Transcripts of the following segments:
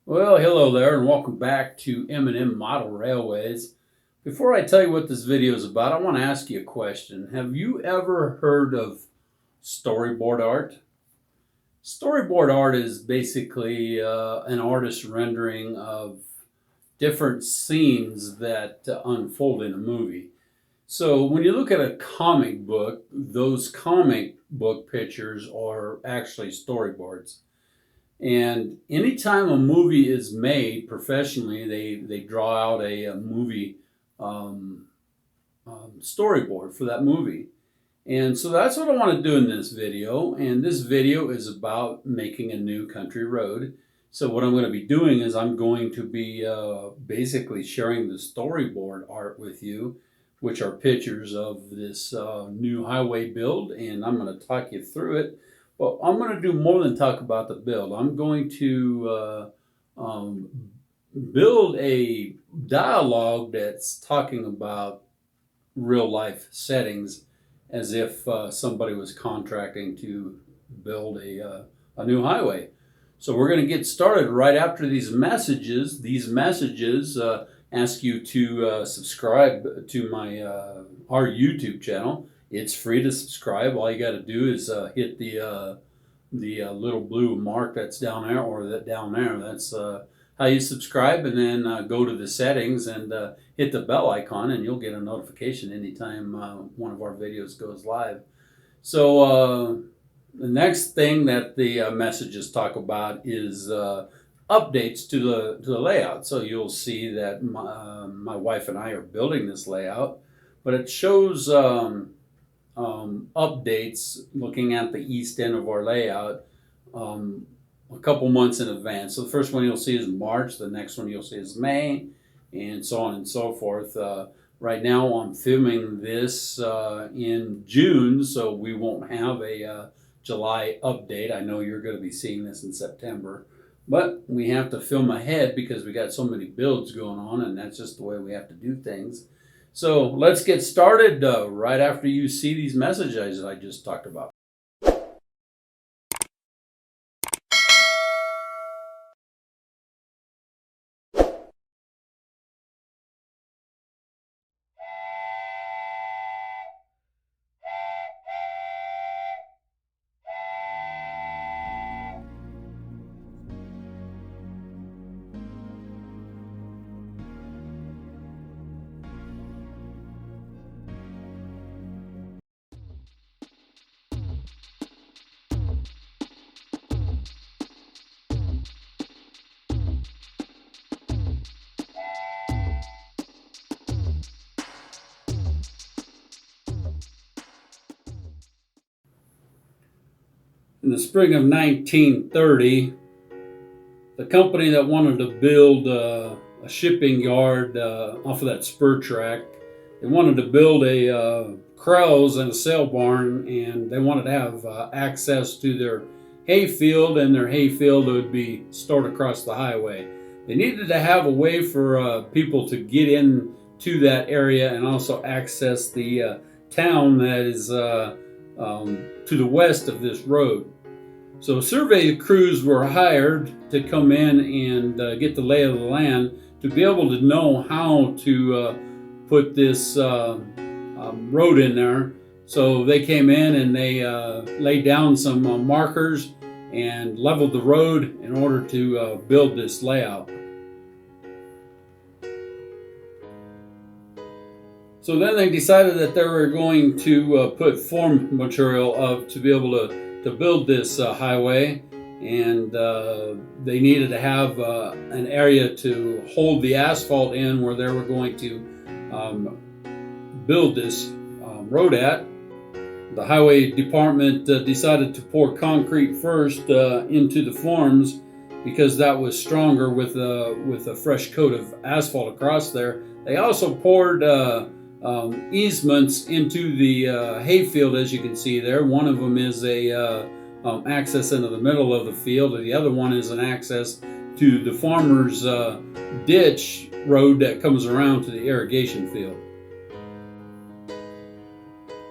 Well, hello there and welcome back to M&M Model Railways. Before I tell you what this video is about, I want to ask you a question. Have you ever heard of storyboard art? Storyboard art is basically an artist's rendering of different scenes that unfold in a movie. So when you look at a comic book, those comic book pictures are actually storyboards. And anytime a movie is made professionally, they draw out a movie um, storyboard for that movie. And so that's what I want to do in this video. And this video is about making a new country road. So what I'm going to be doing is I'm going to be basically sharing the storyboard art with you, which are pictures of this new highway build. And I'm going to talk you through it. Well, I'm going to do more than talk about the build. I'm going to build a dialogue that's talking about real life settings as if somebody was contracting to build a new highway. So we're going to get started right after these messages. These messages ask you to subscribe to my our YouTube channel. It's free to subscribe. All you got to do is hit the little blue mark that's down there, or that down there. That's how you subscribe, and then go to the settings and hit the bell icon, and you'll get a notification anytime one of our videos goes live. So the next thing that the messages talk about is updates to the layout. So you'll see that my wife and I are building this layout, but it shows updates looking at the east end of our layout a couple months in advance. So the first one you'll see is March, the next one you'll see is May, and so on and so forth. Right now I'm filming this in June, so we won't have a July update. I know you're going to be seeing this in September, but we have to film ahead because we got so many builds going on, and that's just the way we have to do things. So let's get started right after you see these messages I just talked about. In the spring of 1930, the company that wanted to build a shipping yard off of that spur track, they wanted to build a corrals and a sail barn, and they wanted to have access to their hay field, and their hay field would be stored across the highway. They needed to have a way for people to get in to that area and also access the town that is to the west of this road. So survey crews were hired to come in and get the lay of the land to be able to know how to put this road in there. So they came in and they laid down some markers and leveled the road in order to build this layout. So then they decided that they were going to put form material up to be able to build this highway, and they needed to have an area to hold the asphalt in where they were going to build this road at. The highway department decided to pour concrete first into the forms because that was stronger with a fresh coat of asphalt across there. They also poured easements into the hayfield, as you can see there. One of them is a access into the middle of the field, and the other one is an access to the farmer's ditch road that comes around to the irrigation field.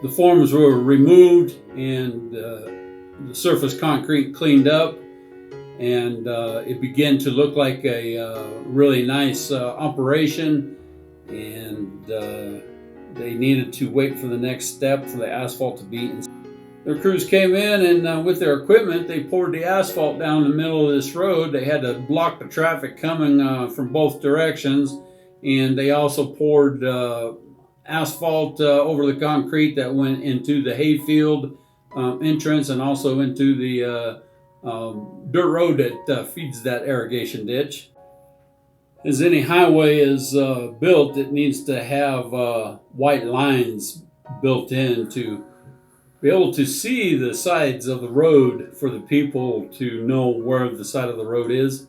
The forms were removed and the surface concrete cleaned up, and it began to look like a really nice operation, and they needed to wait for the next step for the asphalt to be installed. Their crews came in, and with their equipment, they poured the asphalt down the middle of this road. They had to block the traffic coming from both directions, and they also poured asphalt over the concrete that went into the hayfield entrance, and also into the dirt road that feeds that irrigation ditch. As any highway is built, it needs to have white lines built in to be able to see the sides of the road, for the people to know where the side of the road is.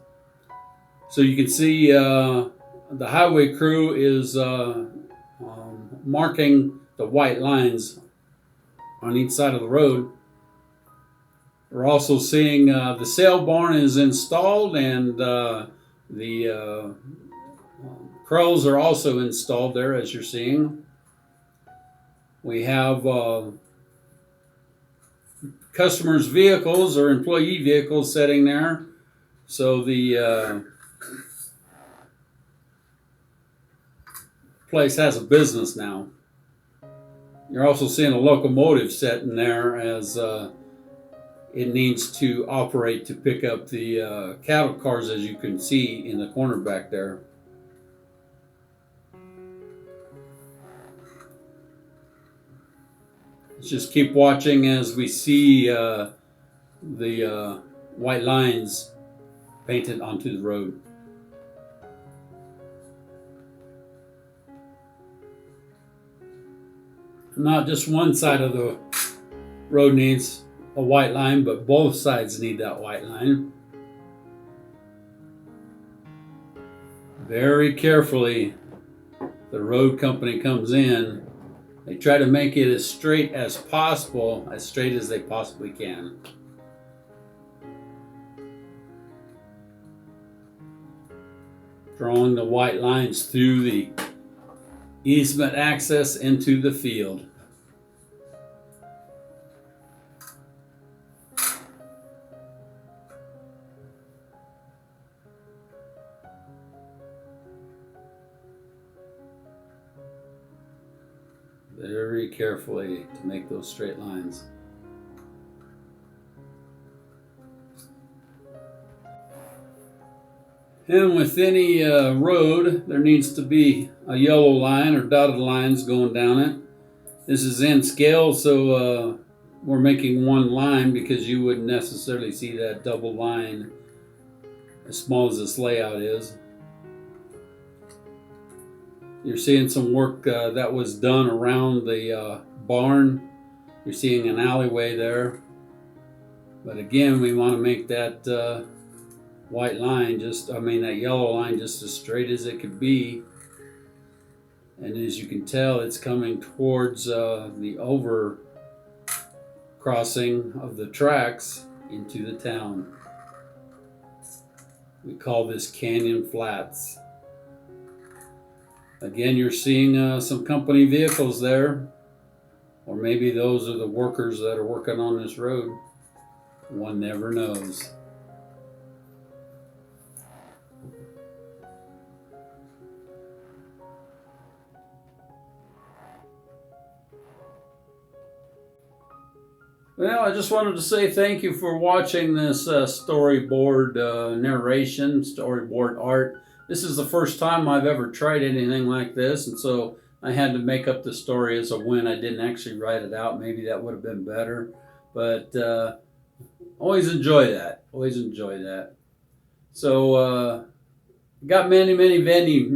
So you can see the highway crew is marking the white lines on each side of the road. We're also seeing the sail barn is installed, and the crows are also installed there, as you're seeing. We have customers' vehicles or employee vehicles sitting there. So the place has a business now. You're also seeing a locomotive sitting there, as it needs to operate to pick up the cattle cars, as you can see in the corner back there. Let's just keep watching as we see the white lines painted onto the road. Not just one side of the road needs a white line, but both sides need that white line. Very carefully, the road company comes in. They try to make it as straight as possible, as straight as they possibly can. Drawing the white lines through the easement access into the field. Very carefully to make those straight lines. And with any road, there needs to be a yellow line or dotted lines going down it. This is in scale, so we're making one line because you wouldn't necessarily see that double line as small as this layout is. You're seeing some work that was done around the barn. You're seeing an alleyway there. But again, we want to make that white line that yellow line just as straight as it could be. And as you can tell, it's coming towards the over crossing of the tracks into the town. We call this Canyon Flats. Again, you're seeing some company vehicles there, or maybe those are the workers that are working on this road. One never knows. Well, I just wanted to say thank you for watching this storyboard narration, storyboard art. This is the first time I've ever tried anything like this, and so I had to make up the story as I went. I didn't actually write it out. Maybe that would have been better, but always enjoy that. Always enjoy that. So got many videos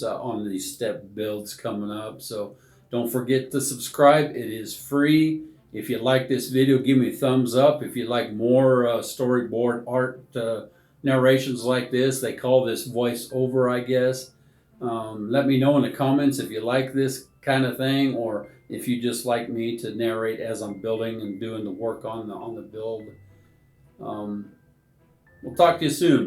on these step builds coming up. So don't forget to subscribe. It is free. If you like this video, give me a thumbs up. If you like more storyboard art narrations like this, they call this voiceover, I guess. Let me know in the comments if you like this kind of thing, or if you just like me to narrate as I'm building and doing the work on the build. We'll talk to you soon.